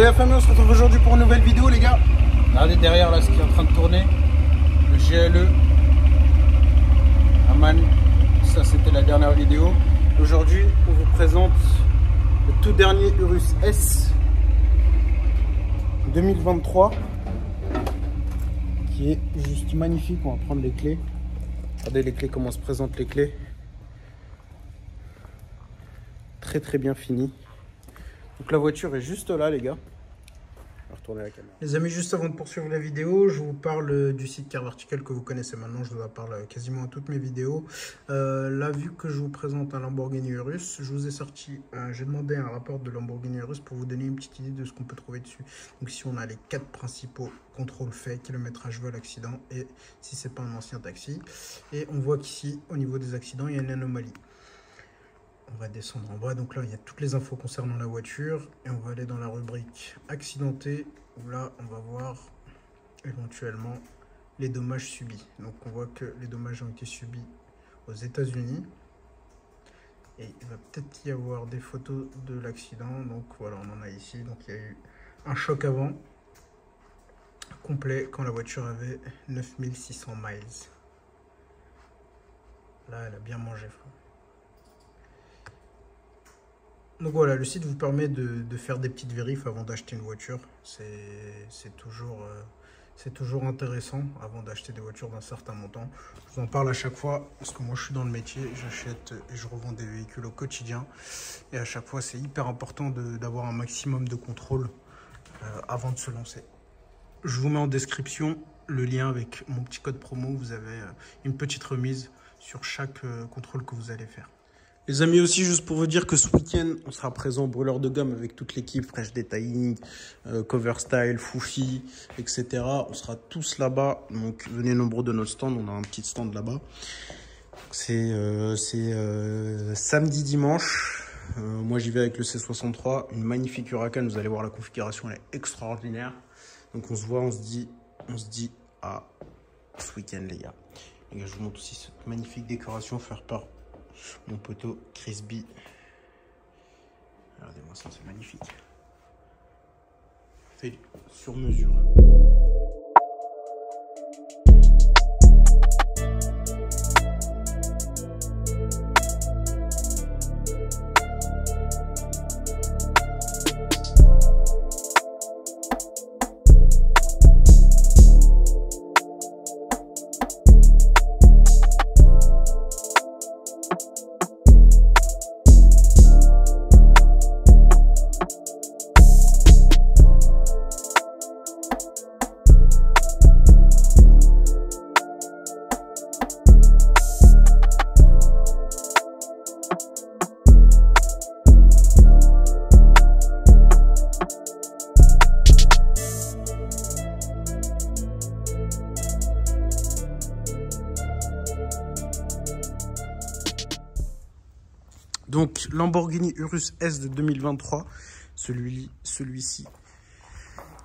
Salut la famille, on se retrouve aujourd'hui pour une nouvelle vidéo les gars. Regardez derrière là ce qui est en train de tourner. Le GLE Aman, ça c'était la dernière vidéo. Aujourd'hui on vous présente le tout dernier Urus S 2023 qui est juste magnifique. On va prendre les clés. Regardez les clés, comment se présentent les clés. Très très bien fini. Donc la voiture est juste là les gars. On va retourner la caméra. Les amis, juste avant de poursuivre la vidéo, je vous parle du site Car Vertical que vous connaissez maintenant. Je vous en parle quasiment à toutes mes vidéos. Là, vu que je vous présente un Lamborghini Urus, je vous ai sorti, j'ai demandé un rapport de Lamborghini Urus pour vous donner une petite idée de ce qu'on peut trouver dessus. Donc si on a les 4 principaux contrôles faits, kilométrage, vol, accident, et si c'est pas un ancien taxi. Et on voit qu'ici, au niveau des accidents, il y a une anomalie. On va descendre en bas, donc là il y a toutes les infos concernant la voiture et on va aller dans la rubrique accidenté où là on va voir éventuellement les dommages subis. Donc on voit que les dommages ont été subis aux États-Unis et il va peut-être y avoir des photos de l'accident. Donc voilà, on en a ici. Donc il y a eu un choc avant complet quand la voiture avait 9600 miles. Là elle a bien mangé, frère. Donc voilà, le site vous permet de faire des petites vérifs avant d'acheter une voiture. C'est toujours intéressant avant d'acheter des voitures d'un certain montant. Je vous en parle à chaque fois parce que moi je suis dans le métier, j'achète et je revends des véhicules au quotidien. Et à chaque fois c'est hyper important d'avoir un maximum de contrôle avant de se lancer. Je vous mets en description le lien avec mon petit code promo. Vous avez une petite remise sur chaque contrôle que vous allez faire. Les amis, aussi, juste pour vous dire que ce week-end, on sera présent au Brûleur de Gomme avec toute l'équipe, Fresh Detailing, Cover Style, Foufi, etc. On sera tous là-bas. Donc, venez nombreux de notre stand. On a un petit stand là-bas. C'est samedi, dimanche. Moi, j'y vais avec le C63. Une magnifique Huracan. Vous allez voir, la configuration, elle est extraordinaire. Donc, on se voit, on se dit à ce week-end, les gars. Les gars, je vous montre aussi cette magnifique décoration, faire part. Mon poteau Chris B. Regardez-moi ça, c'est magnifique. Fait sur mesure. Donc, Lamborghini Urus S de 2023, celui-ci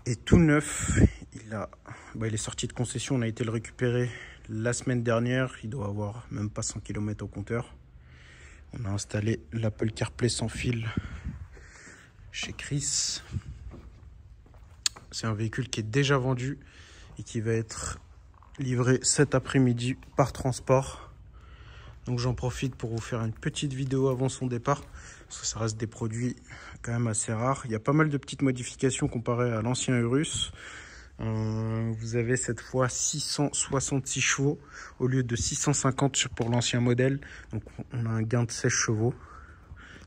est tout neuf. Il est sorti de concession, on a été le récupérer la semaine dernière. Il doit avoir même pas 100 km au compteur. On a installé l'Apple CarPlay sans fil chez Chris. C'est un véhicule qui est déjà vendu et qui va être livré cet après-midi par transport. Donc j'en profite pour vous faire une petite vidéo avant son départ, parce que ça reste des produits quand même assez rares. Il y a pas mal de petites modifications comparées à l'ancien Urus. Vous avez cette fois 666 chevaux au lieu de 650 pour l'ancien modèle. Donc on a un gain de 16 chevaux.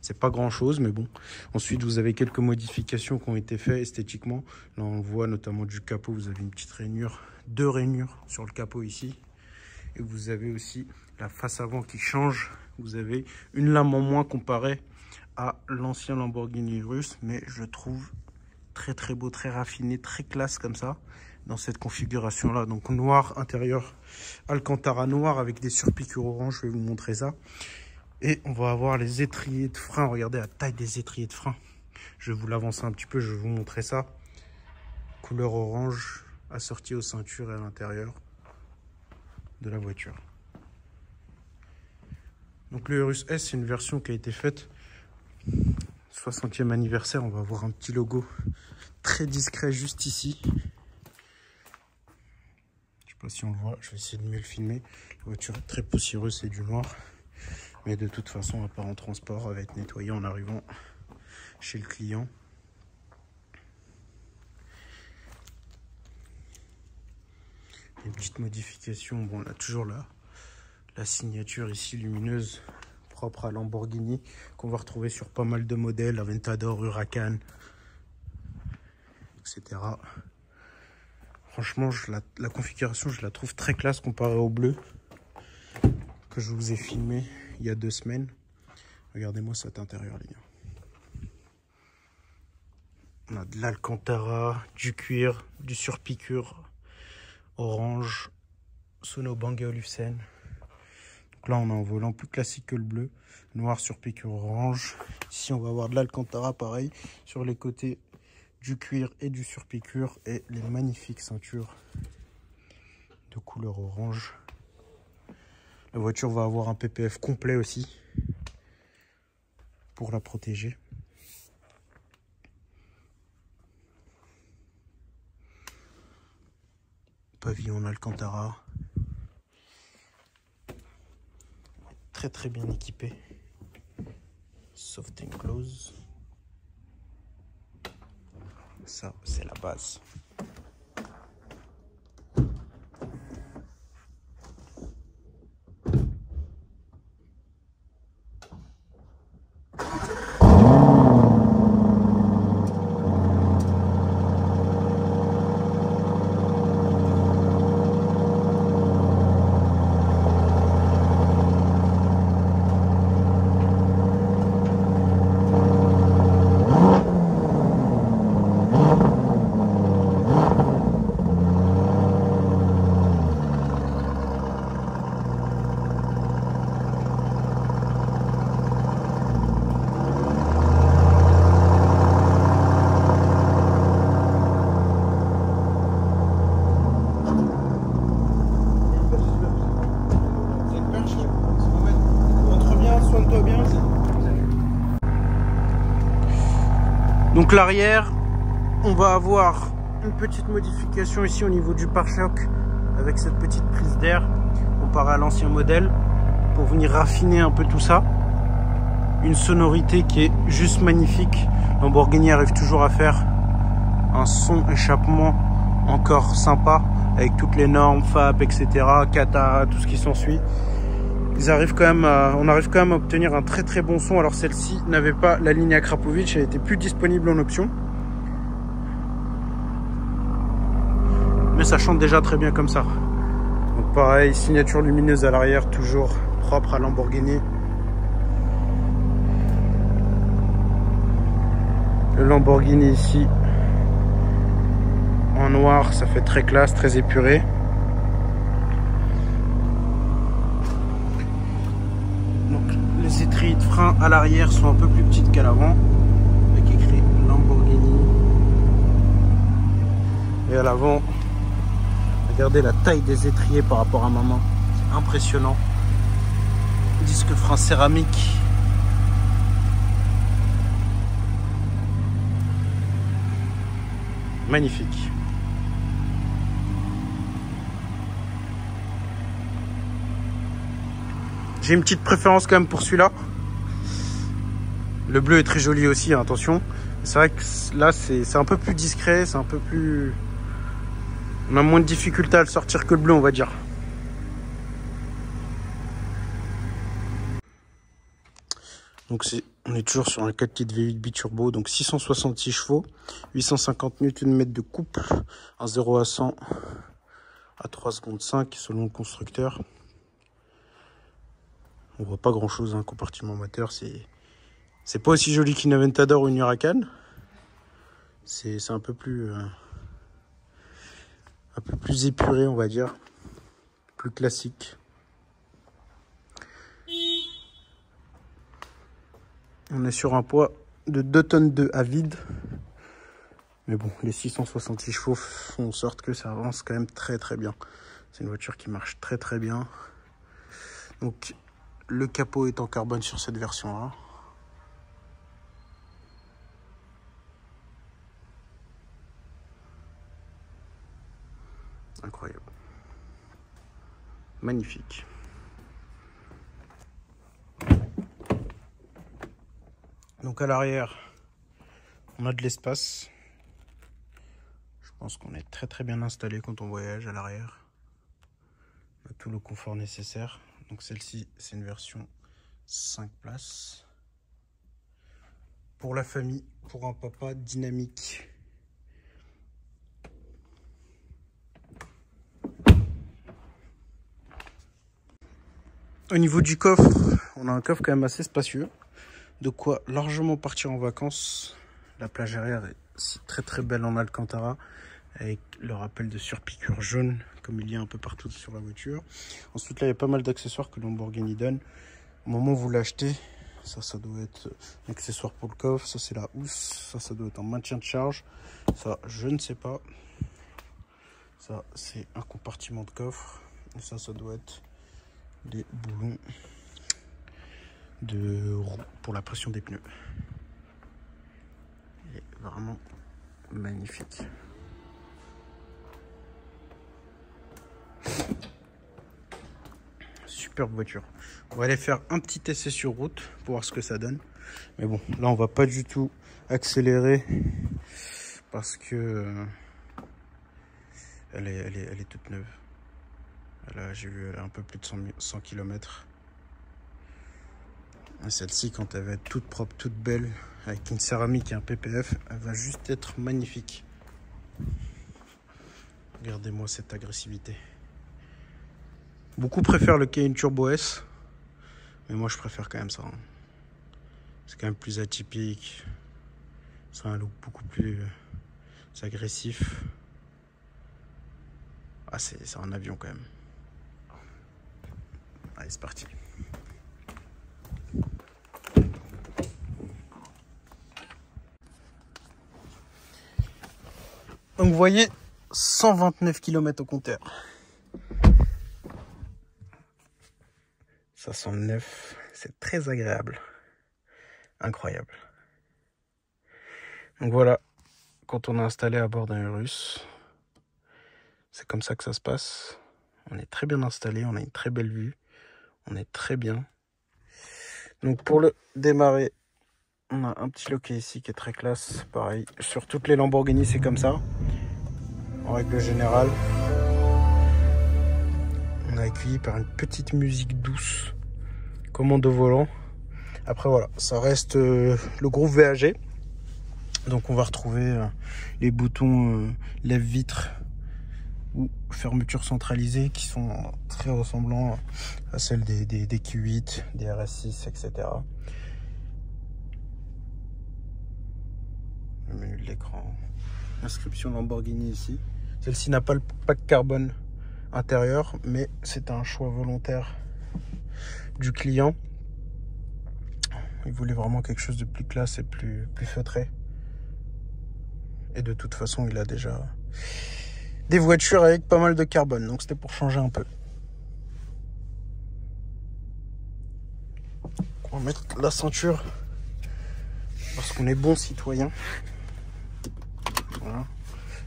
C'est pas grand chose, mais bon. Ensuite, vous avez quelques modifications qui ont été faites esthétiquement. Là, on voit notamment du capot. Vous avez une petite rainure, 2 rainures sur le capot ici. Et vous avez aussi la face avant qui change. Vous avez une lame en moins comparée à l'ancien Lamborghini Urus. Mais je trouve très très beau, très raffiné, très classe comme ça. Dans cette configuration là. Donc noir intérieur Alcantara noir avec des surpiqûres orange. Je vais vous montrer ça. Et on va avoir les étriers de frein. Regardez la taille des étriers de frein. Je vais vous l'avancer un petit peu. Je vais vous montrer ça. Couleur orange assortie aux ceintures et à l'intérieur de la voiture. Donc le Urus S, c'est une version qui a été faite 60e anniversaire. On va avoir un petit logo très discret juste ici. Je sais pas si on le voit, je vais essayer de mieux le filmer. La voiture est très poussiéreuse, c'est du noir. Mais de toute façon, on va pas en transport, elle va être nettoyée en arrivant chez le client. Une petite modification, bon, on a toujours la signature ici lumineuse propre à Lamborghini qu'on va retrouver sur pas mal de modèles, Aventador, Huracan, etc. Franchement, la configuration, je la trouve très classe comparée au bleu que je vous ai filmé il y a 2 semaines. Regardez-moi cet intérieur, les gars. On a de l'Alcantara, du cuir, du surpiqûre orange, Sono Bangé Olufsen. Donc là, on a un volant plus classique que le bleu, noir sur piqûre orange. Ici, on va avoir de l'Alcantara, pareil, sur les côtés, du cuir et du surpiqûre, et les magnifiques ceintures de couleur orange. La voiture va avoir un PPF complet aussi pour la protéger. Pavillon en Alcantara. Très très bien équipé. Soft enclose. Ça, c'est la base. Donc l'arrière, on va avoir une petite modification ici au niveau du pare-choc avec cette petite prise d'air comparé à l'ancien modèle pour venir raffiner un peu tout ça. Une sonorité qui est juste magnifique. Lamborghini arrive toujours à faire un son échappement encore sympa avec toutes les normes FAP, etc., Kata, tout ce qui s'ensuit. On arrive quand même à obtenir un très très bon son. Alors celle-ci n'avait pas la ligne Akrapovic, elle était plus disponible en option. Mais ça chante déjà très bien comme ça. Donc pareil, signature lumineuse à l'arrière, toujours propre à Lamborghini. Le Lamborghini ici, en noir, ça fait très classe, très épuré. Les étriers de frein à l'arrière sont un peu plus petites qu'à l'avant, avec écrit Lamborghini. Et à l'avant, regardez la taille des étriers par rapport à ma main, c'est impressionnant. Disque frein céramique. Magnifique. J'ai une petite préférence quand même pour celui-là. Le bleu est très joli aussi, hein, attention. C'est vrai que là, c'est un peu plus discret, c'est un peu plus... On a moins de difficulté à le sortir que le bleu, on va dire. Donc on est toujours sur un 4 litres V8 biturbo, donc 666 chevaux, 850 Nm de couple, un 0 à 100 à 3 secondes 5 selon le constructeur. On voit pas grand chose, hein, compartiment moteur, c'est pas aussi joli qu'une Aventador ou une Huracan. C'est un peu plus épuré, on va dire, plus classique. On est sur un poids de 2 tonnes 2 à vide. Mais bon, les 666 chevaux font en sorte que ça avance quand même très très bien. C'est une voiture qui marche très très bien. Donc le capot est en carbone sur cette version-là. Incroyable. Magnifique. Donc à l'arrière, on a de l'espace. Je pense qu'on est très bien installé quand on voyage à l'arrière. On a tout le confort nécessaire. Donc celle-ci, c'est une version 5 places. Pour la famille, pour un papa dynamique. Au niveau du coffre, on a un coffre quand même assez spacieux. De quoi largement partir en vacances. La plage arrière est très belle en Alcantara. Avec le rappel de surpiqûre jaune, comme il y a un peu partout sur la voiture. Ensuite, là, il y a pas mal d'accessoires que Lamborghini donne. Au moment où vous l'achetez, ça doit être un accessoire pour le coffre. Ça, c'est la housse. Ça doit être un maintien de charge. Ça, je ne sais pas. Ça, c'est un compartiment de coffre. Et ça doit être les boulons de roue pour la pression des pneus. Il est vraiment magnifique. Superbe voiture. On va aller faire un petit essai sur route pour voir ce que ça donne. Mais bon, là on va pas du tout accélérer parce que elle est toute neuve. Là j'ai vu, elle a un peu plus de 100 km. Celle-ci, quand elle va être toute propre, toute belle, avec une céramique et un PPF, elle va juste être magnifique. Regardez-moi cette agressivité. Beaucoup préfèrent le Cayenne Turbo S, mais moi je préfère quand même ça. C'est quand même plus atypique. C'est un look beaucoup plus agressif. Ah, c'est un avion quand même. Allez, c'est parti. Donc vous voyez, 129 km au compteur. Ça sent neuf, c'est très agréable. Incroyable. Donc voilà, quand on est installé à bord d'un Urus, c'est comme ça que ça se passe. On est très bien installé, on a une très belle vue, on est très bien. Donc pour le démarrer, on a un petit loquet ici qui est très classe. Pareil, sur toutes les Lamborghini c'est comme ça. En règle générale, on est accueilli par une petite musique douce. Commande au volant. Après voilà, ça reste le groupe VAG. Donc on va retrouver les boutons lève-vitre ou fermeture centralisée qui sont très ressemblants à celles des Q8, des RS6, etc. Le menu de l'écran. Inscription Lamborghini ici. Celle-ci n'a pas le pack carbone intérieur, mais c'est un choix volontaire du client. Il voulait vraiment quelque chose de plus classe et plus feutré. Et de toute façon, il a déjà des voitures avec pas mal de carbone, donc c'était pour changer un peu. On va mettre la ceinture parce qu'on est bon citoyen. Voilà.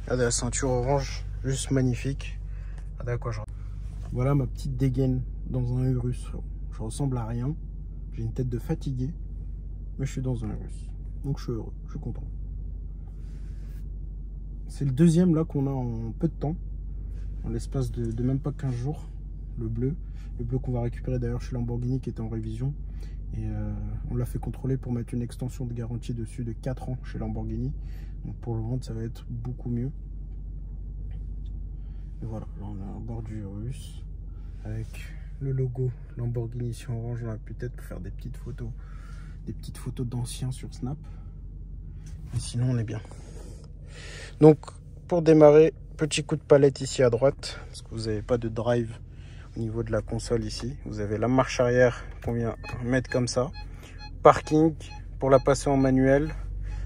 Regardez la ceinture orange, juste magnifique. Regardez à quoi je... Voilà ma petite dégaine dans un Urus. Je ressemble à rien. J'ai une tête de fatigué, mais je suis dans un Urus. Donc je suis heureux, je suis content. C'est le deuxième là qu'on a en peu de temps, en l'espace de même pas 15 jours, le bleu. Le bleu qu'on va récupérer d'ailleurs chez Lamborghini qui était en révision. Et on l'a fait contrôler pour mettre une extension de garantie dessus de 4 ans chez Lamborghini. Donc pour le vendre ça va être beaucoup mieux. Et voilà, là on est à bord du Urus avec le logo Lamborghini ici en orange. On a peut-être pour faire des petites photos d'anciens sur Snap. Et sinon on est bien. Donc pour démarrer, petit coup de palette ici à droite, parce que vous n'avez pas de drive au niveau de la console ici. Vous avez la marche arrière qu'on vient mettre comme ça. Parking pour la passer en manuel.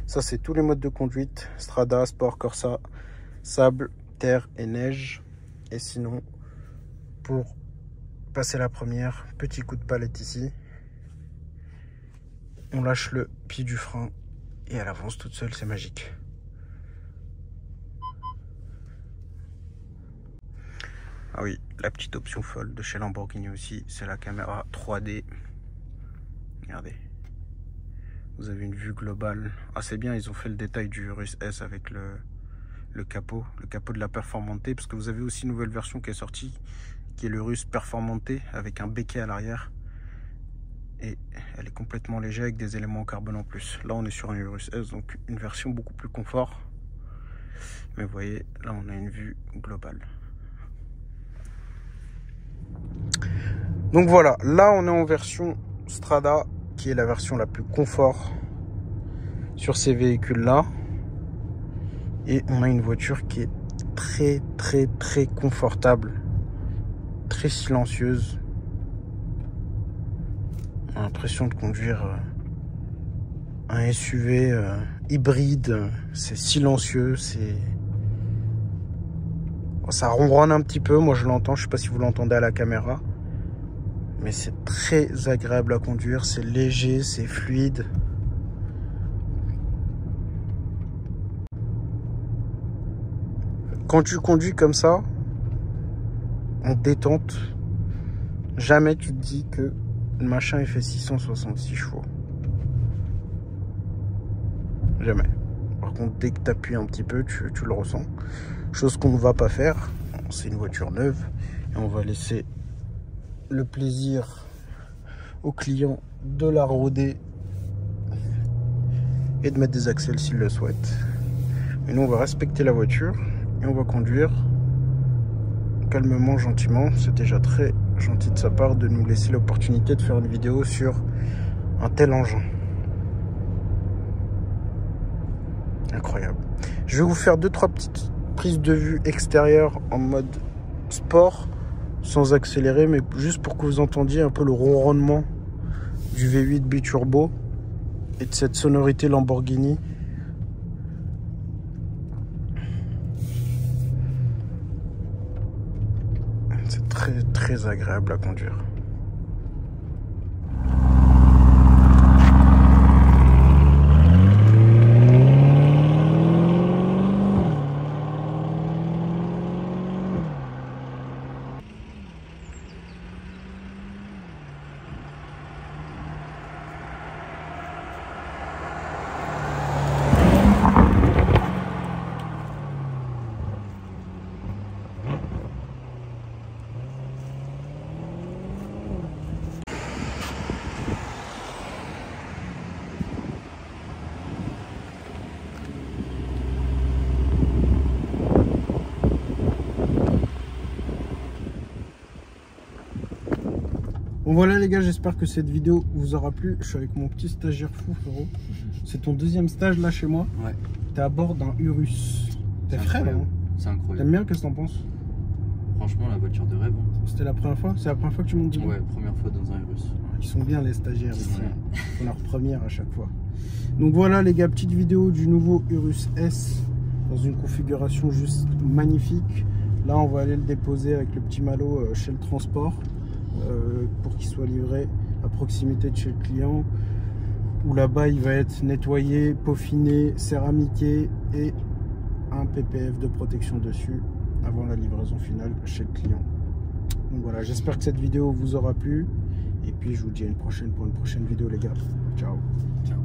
Ça c'est tous les modes de conduite. Strada, Sport, Corsa, Sable, Terre et Neige. Et sinon, pour passer la première, petit coup de palette ici. On lâche le pied du frein et elle avance toute seule, c'est magique. Ah oui, la petite option folle de chez Lamborghini aussi, c'est la caméra 3D. Regardez. Vous avez une vue globale. Ah, c'est bien, ils ont fait le détail du Urus S avec le capot de la Performante, parce que vous avez aussi une nouvelle version qui est sortie, qui est l'Urus Performante avec un béquet à l'arrière. Et elle est complètement légère avec des éléments en carbone en plus. Là, on est sur un Urus S, donc une version beaucoup plus confort. Mais vous voyez, là, on a une vue globale. Donc voilà, là, on est en version Strada, qui est la version la plus confort sur ces véhicules-là. Et on a une voiture qui est très confortable, très silencieuse. On a l'impression de conduire un SUV hybride. C'est silencieux, ça ronronne un petit peu, moi je l'entends, je sais pas si vous l'entendez à la caméra. Mais c'est très agréable à conduire, c'est léger, c'est fluide. Quand tu conduis comme ça, en détente, jamais tu te dis que le machin il fait 666 chevaux. Jamais. Par contre, dès que tu appuies un petit peu, tu le ressens. Chose qu'on ne va pas faire. C'est une voiture neuve. Et on va laisser le plaisir au client de la rôder et de mettre des accels s'il le souhaite. Et nous, on va respecter la voiture et on va conduire calmement, gentiment. C'est déjà très gentil de sa part de nous laisser l'opportunité de faire une vidéo sur un tel engin. Incroyable. Je vais vous faire 2-3 petites prises de vue extérieures en mode sport, sans accélérer, mais juste pour que vous entendiez un peu le ronronnement du V8 biturbo et de cette sonorité Lamborghini. C'est très agréable à conduire. Bon voilà les gars, j'espère que cette vidéo vous aura plu. Je suis avec mon petit stagiaire fou, frérot. C'est ton deuxième stage là chez moi. Ouais. T'es à bord d'un Urus. T'es frais là, hein? C'est incroyable. T'aimes bien? Qu'est-ce que t'en penses? Franchement, la voiture de rêve. C'était la première fois? C'est la première fois que tu montes? Ouais, première fois dans un Urus. Ils sont bien les stagiaires ici. Ils font leur première à chaque fois. Donc voilà les gars, petite vidéo du nouveau Urus S dans une configuration juste magnifique. Là on va aller le déposer avec le petit Malo chez le transport. Pour qu'il soit livré à proximité de chez le client, où là-bas il va être nettoyé, peaufiné, céramiqué et un PPF de protection dessus avant la livraison finale chez le client. Donc voilà, j'espère que cette vidéo vous aura plu et puis je vous dis à une prochaine pour une prochaine vidéo les gars. Ciao. Ciao.